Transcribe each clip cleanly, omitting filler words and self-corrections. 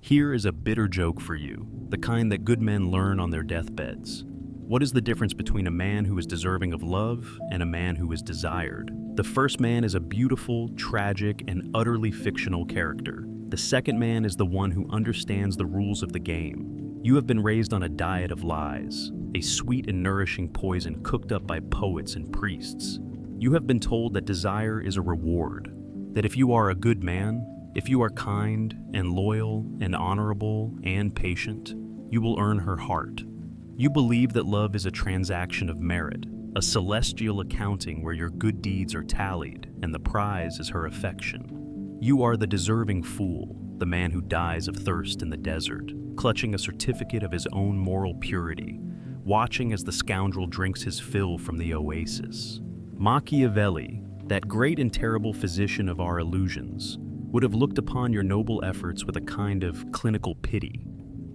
Here is a bitter joke for you, the kind that good men learn on their deathbeds. What is the difference between a man who is deserving of love and a man who is desired? The first man is a beautiful, tragic, and utterly fictional character. The second man is the one who understands the rules of the game. You have been raised on a diet of lies, a sweet and nourishing poison cooked up by poets and priests. You have been told that desire is a reward, that if you are a good man, if you are kind and loyal and honorable and patient, you will earn her heart. You believe that love is a transaction of merit, a celestial accounting where your good deeds are tallied and the prize is her affection. You are the deserving fool, the man who dies of thirst in the desert, clutching a certificate of his own moral purity, watching as the scoundrel drinks his fill from the oasis. Machiavelli, that great and terrible physician of our illusions, would have looked upon your noble efforts with a kind of clinical pity.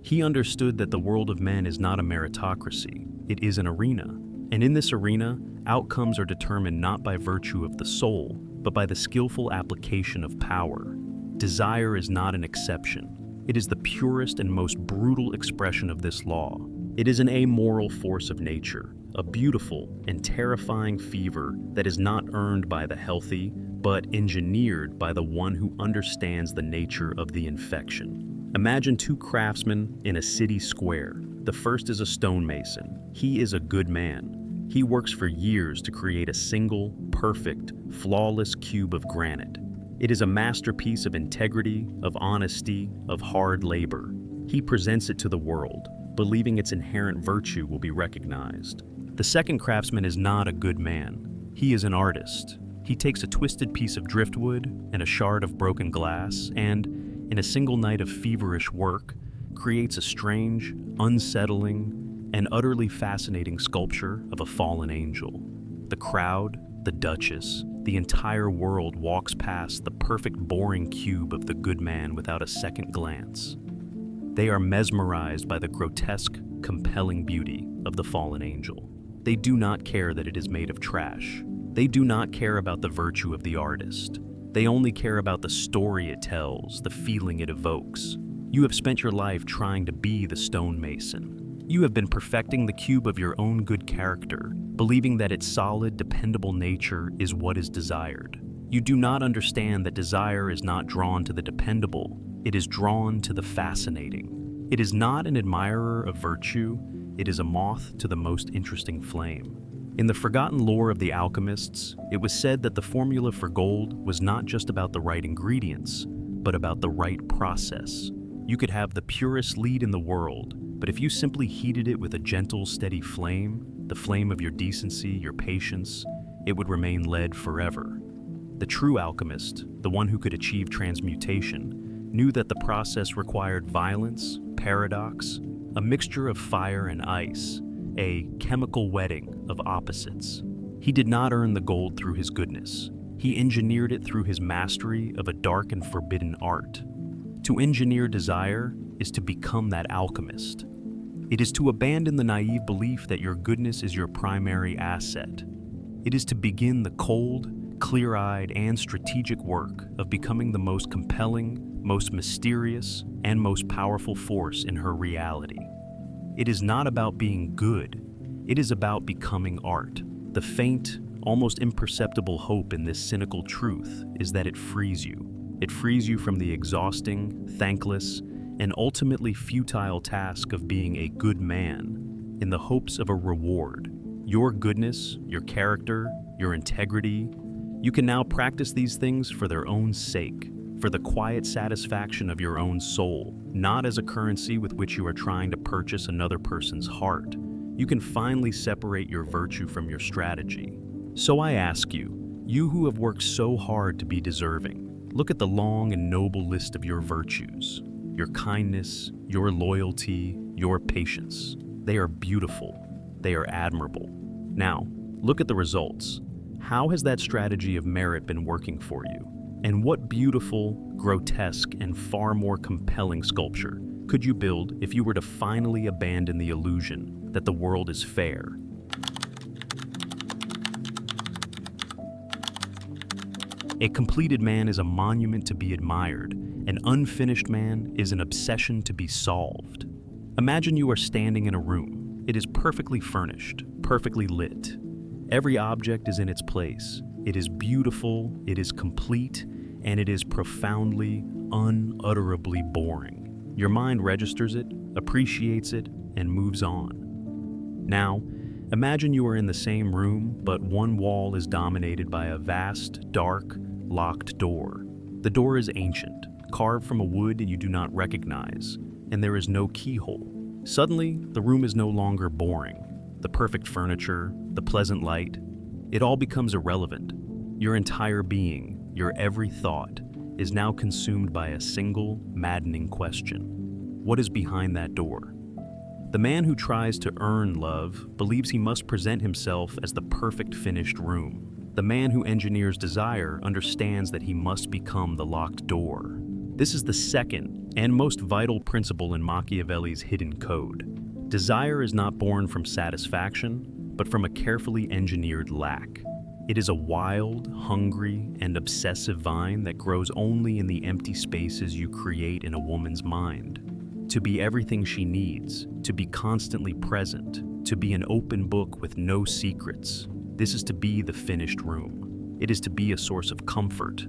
He understood that the world of men is not a meritocracy, it is an arena. And in this arena, outcomes are determined not by virtue of the soul, but by the skillful application of power. Desire is not an exception. It is the purest and most brutal expression of this law. It is an amoral force of nature, a beautiful and terrifying fever that is not earned by the healthy, but engineered by the one who understands the nature of the infection. Imagine two craftsmen in a city square. The first is a stonemason. He is a good man. He works for years to create a single, perfect, flawless cube of granite. It is a masterpiece of integrity, of honesty, of hard labor. He presents it to the world, believing its inherent virtue will be recognized. The second craftsman is not a good man. He is an artist. He takes a twisted piece of driftwood and a shard of broken glass and, in a single night of feverish work, creates a strange, unsettling, and utterly fascinating sculpture of a fallen angel. The crowd, the duchess, the entire world walks past the perfect boring cube of the good man without a second glance. They are mesmerized by the grotesque, compelling beauty of the fallen angel. They do not care that it is made of trash. They do not care about the virtue of the artist. They only care about the story it tells, the feeling it evokes. You have spent your life trying to be the stonemason. You have been perfecting the cube of your own good character, believing that its solid, dependable nature is what is desired. You do not understand that desire is not drawn to the dependable, it is drawn to the fascinating. It is not an admirer of virtue, it is a moth to the most interesting flame. In the forgotten lore of the alchemists, it was said that the formula for gold was not just about the right ingredients, but about the right process. You could have the purest lead in the world, but if you simply heated it with a gentle, steady flame, the flame of your decency, your patience, it would remain lead forever. The true alchemist, the one who could achieve transmutation, knew that the process required violence, paradox, a mixture of fire and ice, a chemical wedding of opposites. He did not earn the gold through his goodness. He engineered it through his mastery of a dark and forbidden art. To engineer desire is to become that alchemist. It is to abandon the naive belief that your goodness is your primary asset. It is to begin the cold, clear-eyed, and strategic work of becoming the most compelling, most mysterious, and most powerful force in her reality. It is not about being good, it is about becoming art. The faint, almost imperceptible hope in this cynical truth is that it frees you. It frees you from the exhausting, thankless, and ultimately futile task of being a good man in the hopes of a reward. Your goodness, your character, your integrity, you can now practice these things for their own sake, for the quiet satisfaction of your own soul, not as a currency with which you are trying to purchase another person's heart. You can finally separate your virtue from your strategy. So I ask you, you who have worked so hard to be deserving, look at the long and noble list of your virtues, your kindness, your loyalty, your patience. They are beautiful. They are admirable. Now, look at the results. How has that strategy of merit been working for you? And what beautiful, grotesque, and far more compelling sculpture could you build if you were to finally abandon the illusion that the world is fair? A completed man is a monument to be admired. An unfinished man is an obsession to be solved. Imagine you are standing in a room. It is perfectly furnished, perfectly lit. Every object is in its place. It is beautiful, it is complete, and it is profoundly, unutterably boring. Your mind registers it, appreciates it, and moves on. Now, imagine you are in the same room, but one wall is dominated by a vast, dark, locked door. The door is ancient, carved from a wood you do not recognize, and there is no keyhole. Suddenly, the room is no longer boring. The perfect furniture, the pleasant light, it all becomes irrelevant. Your entire being, your every thought, is now consumed by a single, maddening question. What is behind that door? The man who tries to earn love believes he must present himself as the perfect finished room. The man who engineers desire understands that he must become the locked door. This is the second and most vital principle in Machiavelli's hidden code. Desire is not born from satisfaction, but from a carefully engineered lack. It is a wild, hungry, and obsessive vine that grows only in the empty spaces you create in a woman's mind. To be everything she needs, to be constantly present, to be an open book with no secrets. This is to be the finished room. It is to be a source of comfort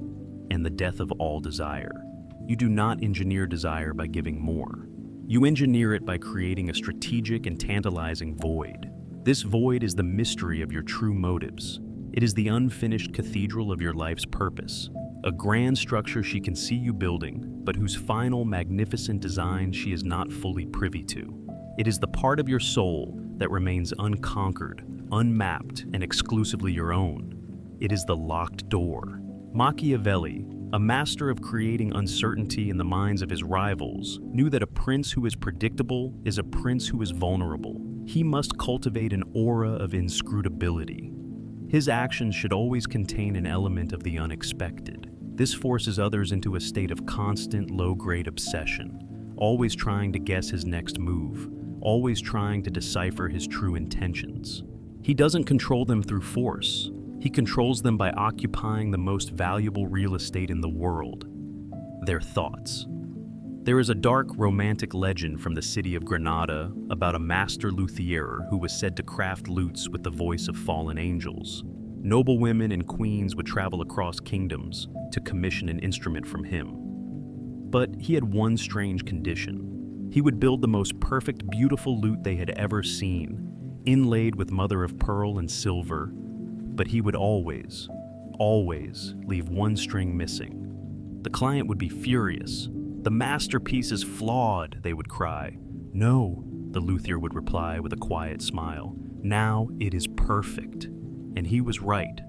and the death of all desire. You do not engineer desire by giving more. You engineer it by creating a strategic and tantalizing void. This void is the mystery of your true motives. It is the unfinished cathedral of your life's purpose, a grand structure she can see you building, but whose final magnificent design she is not fully privy to. It is the part of your soul that remains unconquered, unmapped, and exclusively your own. It is the locked door. Machiavelli, a master of creating uncertainty in the minds of his rivals, knew that a prince who is predictable is a prince who is vulnerable. He must cultivate an aura of inscrutability. His actions should always contain an element of the unexpected. This forces others into a state of constant low-grade obsession, always trying to guess his next move, always trying to decipher his true intentions. He doesn't control them through force. He controls them by occupying the most valuable real estate in the world, their thoughts. There is a dark, romantic legend from the city of Granada about a master luthier who was said to craft lutes with the voice of fallen angels. Noble women and queens would travel across kingdoms to commission an instrument from him. But he had one strange condition. He would build the most perfect, beautiful lute they had ever seen, inlaid with mother of pearl and silver, but he would always leave one string missing. The client would be furious. "The masterpiece is flawed," they would cry. "No," the luthier would reply with a quiet smile. "Now it is perfect." And he was right.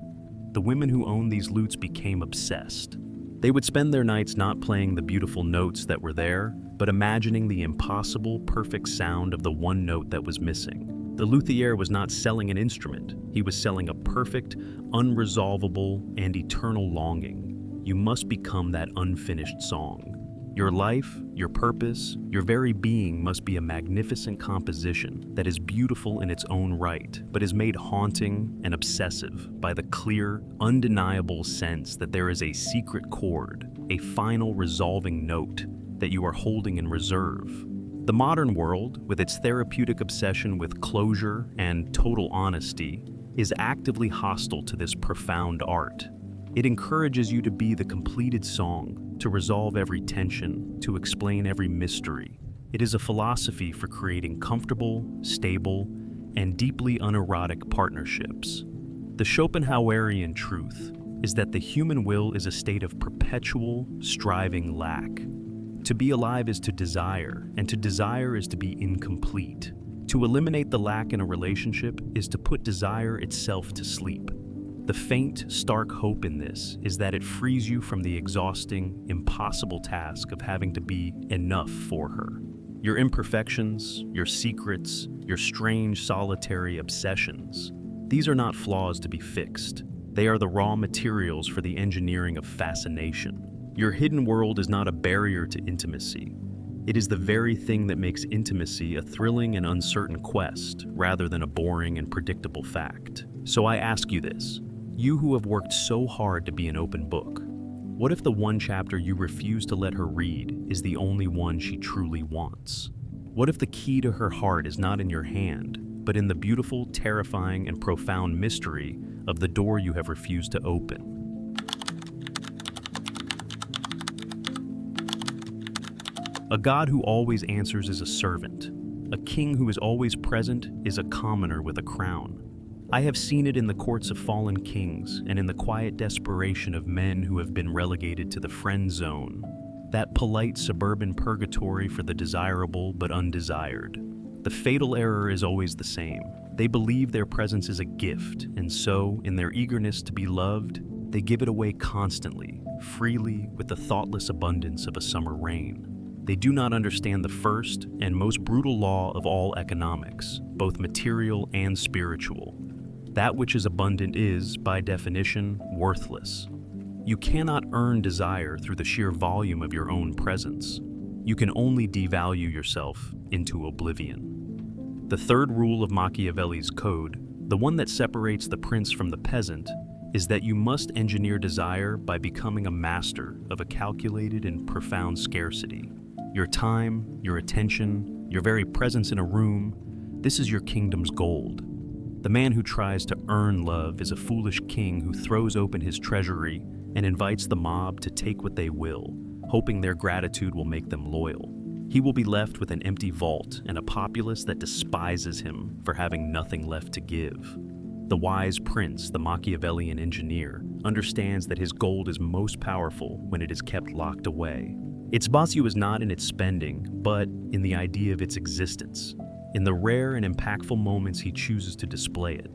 The women who owned these lutes became obsessed. They would spend their nights not playing the beautiful notes that were there, but imagining the impossible, perfect sound of the one note that was missing. The luthier was not selling an instrument. He was selling a perfect, unresolvable, and eternal longing. You must become that unfinished song. Your life, your purpose, your very being must be a magnificent composition that is beautiful in its own right, but is made haunting and obsessive by the clear, undeniable sense that there is a secret chord, a final resolving note that you are holding in reserve. The modern world, with its therapeutic obsession with closure and total honesty, is actively hostile to this profound art. It encourages you to be the completed song, to resolve every tension, to explain every mystery. It is a philosophy for creating comfortable, stable, and deeply unerotic partnerships. The Schopenhauerian truth is that the human will is a state of perpetual, striving lack. To be alive is to desire, and to desire is to be incomplete. To eliminate the lack in a relationship is to put desire itself to sleep. The faint, stark hope in this is that it frees you from the exhausting, impossible task of having to be enough for her. Your imperfections, your secrets, your strange, solitary obsessions, these are not flaws to be fixed. They are the raw materials for the engineering of fascination. Your hidden world is not a barrier to intimacy. It is the very thing that makes intimacy a thrilling and uncertain quest, rather than a boring and predictable fact. So I ask you this. You who have worked so hard to be an open book. What if the one chapter you refuse to let her read is the only one she truly wants? What if the key to her heart is not in your hand, but in the beautiful, terrifying, and profound mystery of the door you have refused to open? A God who always answers is a servant. A king who is always present is a commoner with a crown. I have seen it in the courts of fallen kings and in the quiet desperation of men who have been relegated to the friend zone, that polite suburban purgatory for the desirable but undesired. The fatal error is always the same. They believe their presence is a gift, and so, in their eagerness to be loved, they give it away constantly, freely, with the thoughtless abundance of a summer rain. They do not understand the first and most brutal law of all economics, both material and spiritual. That which is abundant is, by definition, worthless. You cannot earn desire through the sheer volume of your own presence. You can only devalue yourself into oblivion. The third rule of Machiavelli's code, the one that separates the prince from the peasant, is that you must engineer desire by becoming a master of a calculated and profound scarcity. Your time, your attention, your very presence in a room, this is your kingdom's gold. The man who tries to earn love is a foolish king who throws open his treasury and invites the mob to take what they will, hoping their gratitude will make them loyal. He will be left with an empty vault and a populace that despises him for having nothing left to give. The wise prince, the Machiavellian engineer, understands that his gold is most powerful when it is kept locked away. Its value is not in its spending, but in the idea of its existence, in the rare and impactful moments he chooses to display it.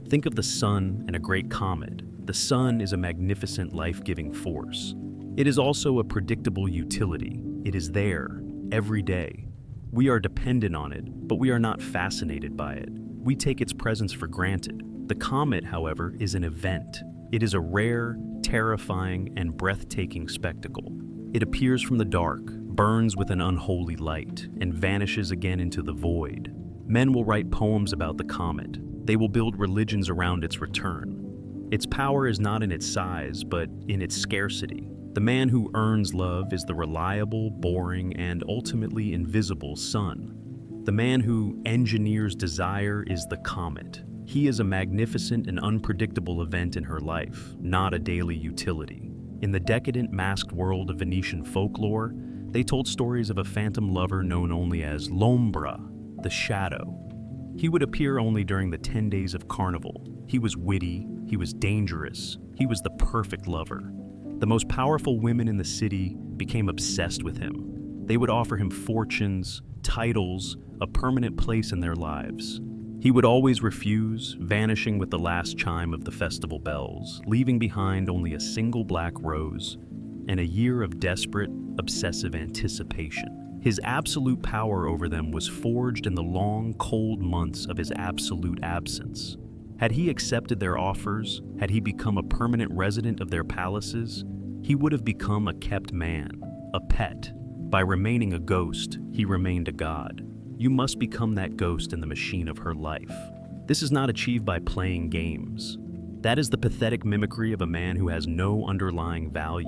Think of the sun and a great comet. The sun is a magnificent life-giving force. It is also a predictable utility. It is there, every day. We are dependent on it, but we are not fascinated by it. We take its presence for granted. The comet, however, is an event. It is a rare, terrifying, and breathtaking spectacle. It appears from the dark, burns with an unholy light, and vanishes again into the void. Men will write poems about the comet. They will build religions around its return. Its power is not in its size, but in its scarcity. The man who earns love is the reliable, boring, and ultimately invisible sun. The man who engineers desire is the comet. He is a magnificent and unpredictable event in her life, not a daily utility. In the decadent, masked world of Venetian folklore, they told stories of a phantom lover known only as l'ombra, the shadow. He would appear only during the 10 days of carnival. He was witty, he was dangerous, he was the perfect lover. The most powerful women in the city became obsessed with him. They would offer him fortunes, titles, a permanent place in their lives. He would always refuse, vanishing with the last chime of the festival bells, leaving behind only a single black rose and a year of desperate, obsessive anticipation. His absolute power over them was forged in the long, cold months of his absolute absence. Had he accepted their offers, had he become a permanent resident of their palaces, he would have become a kept man, a pet. By remaining a ghost, he remained a god. You must become that ghost in the machine of her life. This is not achieved by playing games. That is the pathetic mimicry of a man who has no underlying value.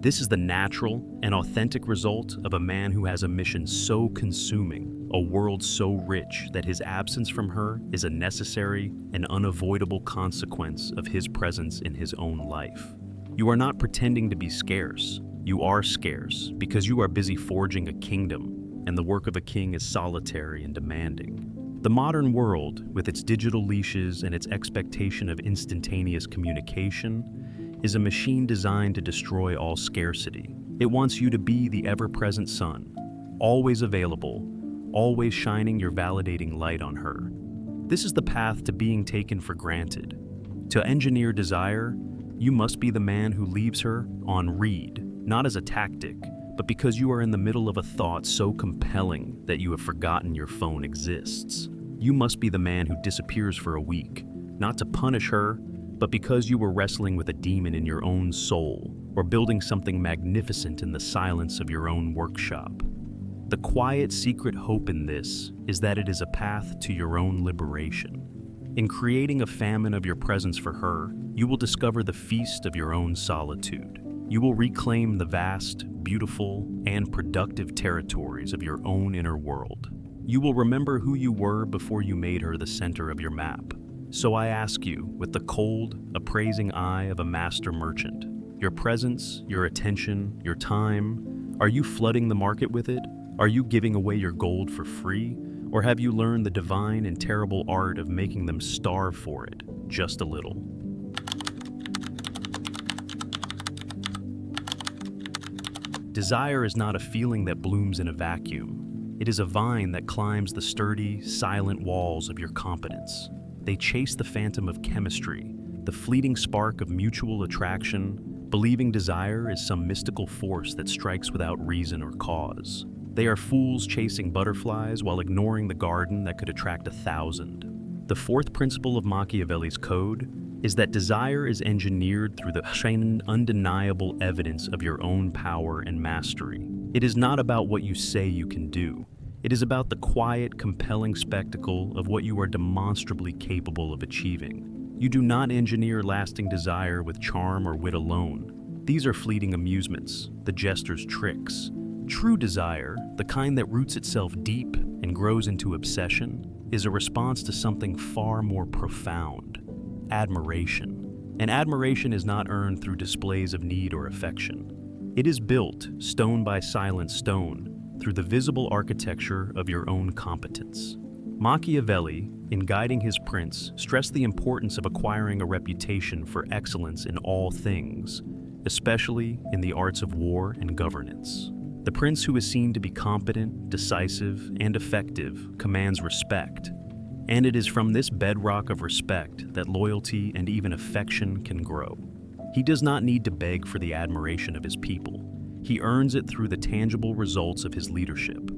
This is the natural and authentic result of a man who has a mission so consuming, a world so rich that his absence from her is a necessary and unavoidable consequence of his presence in his own life. You are not pretending to be scarce. You are scarce because you are busy forging a kingdom, and the work of a king is solitary and demanding. The modern world, with its digital leashes and its expectation of instantaneous communication, is a machine designed to destroy all scarcity. It wants you to be the ever-present sun, always available, always shining your validating light on her. This is the path to being taken for granted. To engineer desire, you must be the man who leaves her on read, not as a tactic, but because you are in the middle of a thought so compelling that you have forgotten your phone exists. You must be the man who disappears for a week, not to punish her, but because you were wrestling with a demon in your own soul, or building something magnificent in the silence of your own workshop. The quiet, secret hope in this is that it is a path to your own liberation. In creating a famine of your presence for her, you will discover the feast of your own solitude. You will reclaim the vast, beautiful, and productive territories of your own inner world. You will remember who you were before you made her the center of your map. So I ask you, with the cold, appraising eye of a master merchant, your presence, your attention, your time, are you flooding the market with it? Are you giving away your gold for free? Or have you learned the divine and terrible art of making them starve for it, just a little? Desire is not a feeling that blooms in a vacuum. It is a vine that climbs the sturdy, silent walls of your competence. They chase the phantom of chemistry, the fleeting spark of mutual attraction, believing desire is some mystical force that strikes without reason or cause. They are fools chasing butterflies while ignoring the garden that could attract 1,000. The fourth principle of Machiavelli's code is that desire is engineered through the undeniable evidence of your own power and mastery. It is not about what you say you can do. It is about the quiet, compelling spectacle of what you are demonstrably capable of achieving. You do not engineer lasting desire with charm or wit alone. These are fleeting amusements, the jester's tricks. True desire, the kind that roots itself deep and grows into obsession, is a response to something far more profound: admiration. And admiration is not earned through displays of need or affection. It is built, stone by silent stone, through the visible architecture of your own competence. Machiavelli, in guiding his prince, stressed the importance of acquiring a reputation for excellence in all things, especially in the arts of war and governance. The prince who is seen to be competent, decisive, and effective commands respect, and it is from this bedrock of respect that loyalty and even affection can grow. He does not need to beg for the admiration of his people. He earns it through the tangible results of his leadership.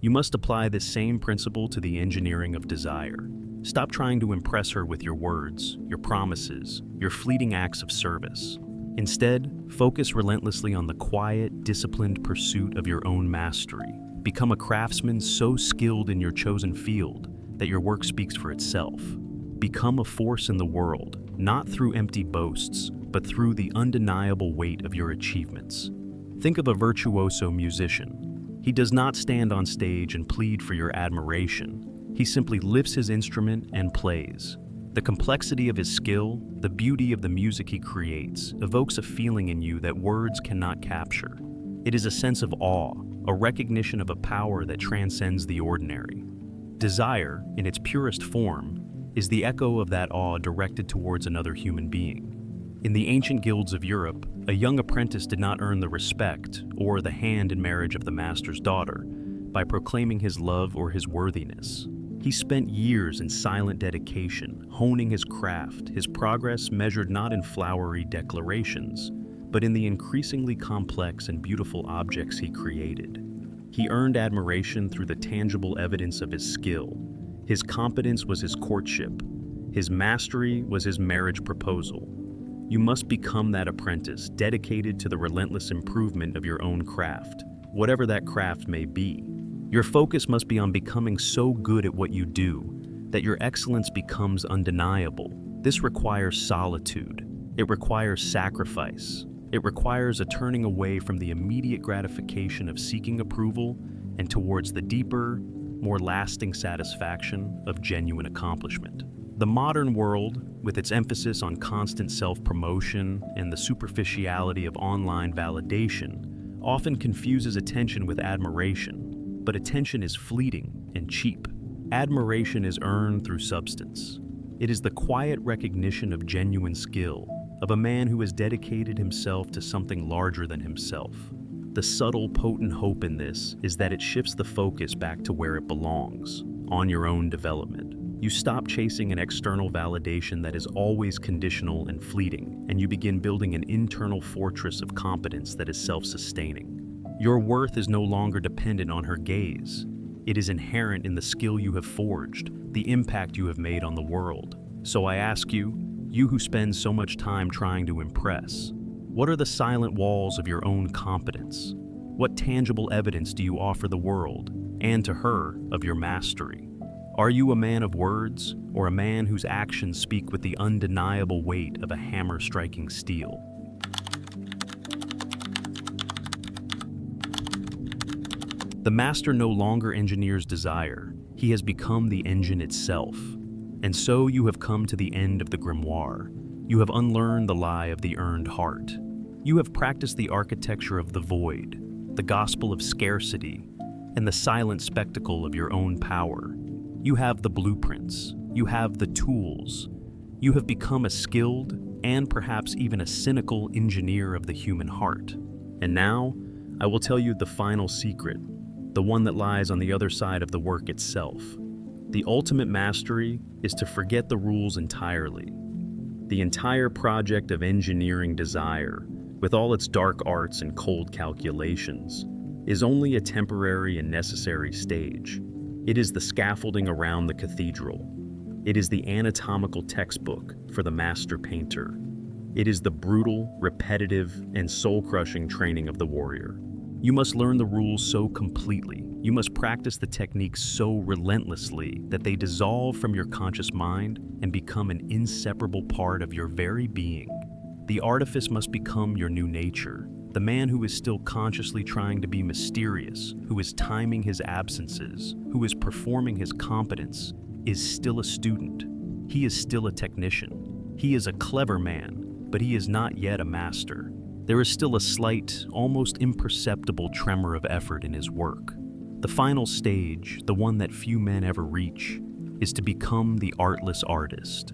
You must apply this same principle to the engineering of desire. Stop trying to impress her with your words, your promises, your fleeting acts of service. Instead, focus relentlessly on the quiet, disciplined pursuit of your own mastery. Become a craftsman so skilled in your chosen field that your work speaks for itself. Become a force in the world, not through empty boasts, but through the undeniable weight of your achievements. Think of a virtuoso musician. He does not stand on stage and plead for your admiration. He simply lifts his instrument and plays. The complexity of his skill, the beauty of the music he creates, evokes a feeling in you that words cannot capture. It is a sense of awe, a recognition of a power that transcends the ordinary. Desire, in its purest form, is the echo of that awe directed towards another human being. In the ancient guilds of Europe, a young apprentice did not earn the respect or the hand in marriage of the master's daughter by proclaiming his love or his worthiness. He spent years in silent dedication, honing his craft, his progress measured not in flowery declarations, but in the increasingly complex and beautiful objects he created. He earned admiration through the tangible evidence of his skill. His competence was his courtship. His mastery was his marriage proposal. You must become that apprentice, dedicated to the relentless improvement of your own craft, whatever that craft may be. Your focus must be on becoming so good at what you do that your excellence becomes undeniable. This requires solitude. It requires sacrifice. It requires a turning away from the immediate gratification of seeking approval and towards the deeper, more lasting satisfaction of genuine accomplishment. The modern world, with its emphasis on constant self-promotion and the superficiality of online validation, often confuses attention with admiration. But attention is fleeting and cheap. Admiration is earned through substance. It is the quiet recognition of genuine skill, of a man who has dedicated himself to something larger than himself. The subtle, potent hope in this is that it shifts the focus back to where it belongs, on your own development. You stop chasing an external validation that is always conditional and fleeting, and you begin building an internal fortress of competence that is self-sustaining. Your worth is no longer dependent on her gaze. It is inherent in the skill you have forged, the impact you have made on the world. So I ask you, you who spend so much time trying to impress, what are the silent walls of your own competence? What tangible evidence do you offer the world, and to her, of your mastery? Are you a man of words, or a man whose actions speak with the undeniable weight of a hammer striking steel? The master no longer engineers desire, he has become the engine itself. And so you have come to the end of the grimoire. You have unlearned the lie of the earned heart. You have practiced the architecture of the void, the gospel of scarcity, and the silent spectacle of your own power. You have the blueprints. You have the tools. You have become a skilled and perhaps even a cynical engineer of the human heart. And now, I will tell you the final secret, the one that lies on the other side of the work itself. The ultimate mastery is to forget the rules entirely. The entire project of engineering desire, with all its dark arts and cold calculations, is only a temporary and necessary stage. It is the scaffolding around the cathedral. It is the anatomical textbook for the master painter. It is the brutal, repetitive, and soul-crushing training of the warrior. You must learn the rules so completely. You must practice the techniques so relentlessly that they dissolve from your conscious mind and become an inseparable part of your very being. The artifice must become your new nature. The man who is still consciously trying to be mysterious, who is timing his absences, who is performing his competence, is still a student. He is still a technician. He is a clever man, but he is not yet a master. There is still a slight, almost imperceptible tremor of effort in his work. The final stage, the one that few men ever reach, is to become the artless artist.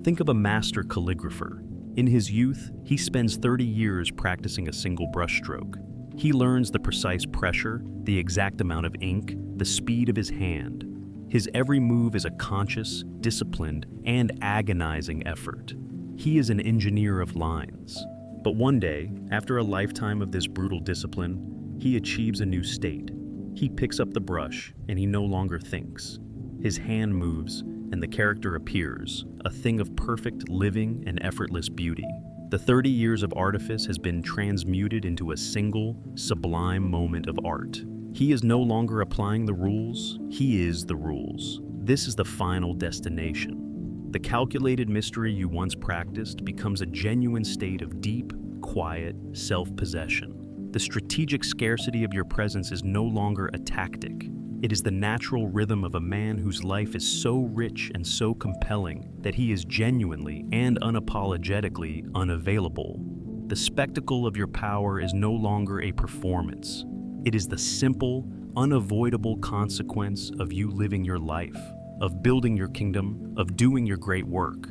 Think of a master calligrapher. In his youth, he spends 30 years practicing a single brushstroke. He learns the precise pressure, the exact amount of ink, the speed of his hand. His every move is a conscious, disciplined, and agonizing effort. He is an engineer of lines. But one day, after a lifetime of this brutal discipline, he achieves a new state. He picks up the brush, and he no longer thinks. His hand moves, and the character appears, a thing of perfect living and effortless beauty. The 30 years of artifice has been transmuted into a single, sublime moment of art. He is no longer applying the rules, he is the rules. This is the final destination. The calculated mystery you once practiced becomes a genuine state of deep, quiet self-possession. The strategic scarcity of your presence is no longer a tactic. It is the natural rhythm of a man whose life is so rich and so compelling that he is genuinely and unapologetically unavailable. The spectacle of your power is no longer a performance. It is the simple, unavoidable consequence of you living your life, of building your kingdom, of doing your great work.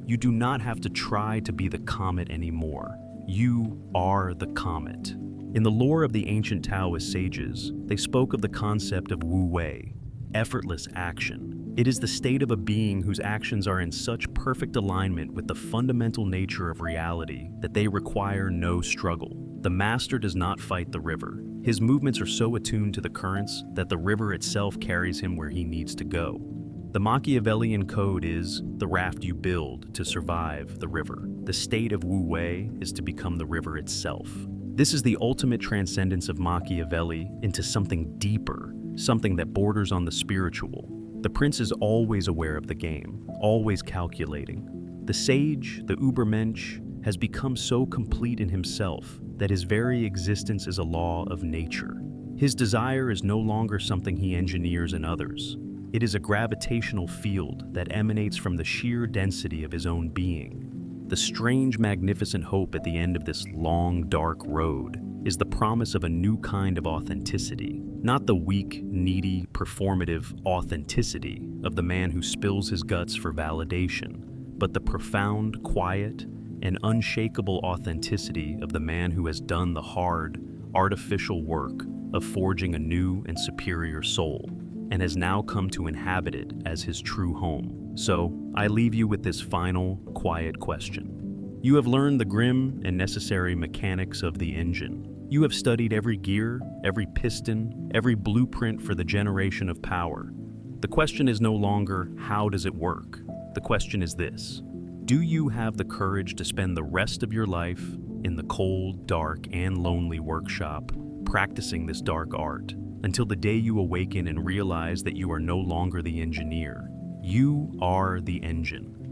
You do not have to try to be the comet anymore. You are the comet. In the lore of the ancient Taoist sages, they spoke of the concept of Wu Wei, effortless action. It is the state of a being whose actions are in such perfect alignment with the fundamental nature of reality that they require no struggle. The master does not fight the river. His movements are so attuned to the currents that the river itself carries him where he needs to go. The Machiavellian code is the raft you build to survive the river. The state of Wu Wei is to become the river itself. This is the ultimate transcendence of Machiavelli into something deeper, something that borders on the spiritual. The prince is always aware of the game, always calculating. The sage, the Übermensch, has become so complete in himself that his very existence is a law of nature. His desire is no longer something he engineers in others. It is a gravitational field that emanates from the sheer density of his own being. The strange, magnificent hope at the end of this long, dark road is the promise of a new kind of authenticity, not the weak, needy, performative authenticity of the man who spills his guts for validation, but the profound, quiet, and unshakable authenticity of the man who has done the hard, artificial work of forging a new and superior soul, and has now come to inhabit it as his true home. So, I leave you with this final, quiet question. You have learned the grim and necessary mechanics of the engine. You have studied every gear, every piston, every blueprint for the generation of power. The question is no longer, how does it work? The question is this: do you have the courage to spend the rest of your life in the cold, dark, and lonely workshop, practicing this dark art? until the day you awaken and realize that you are no longer the engineer. You are the engine.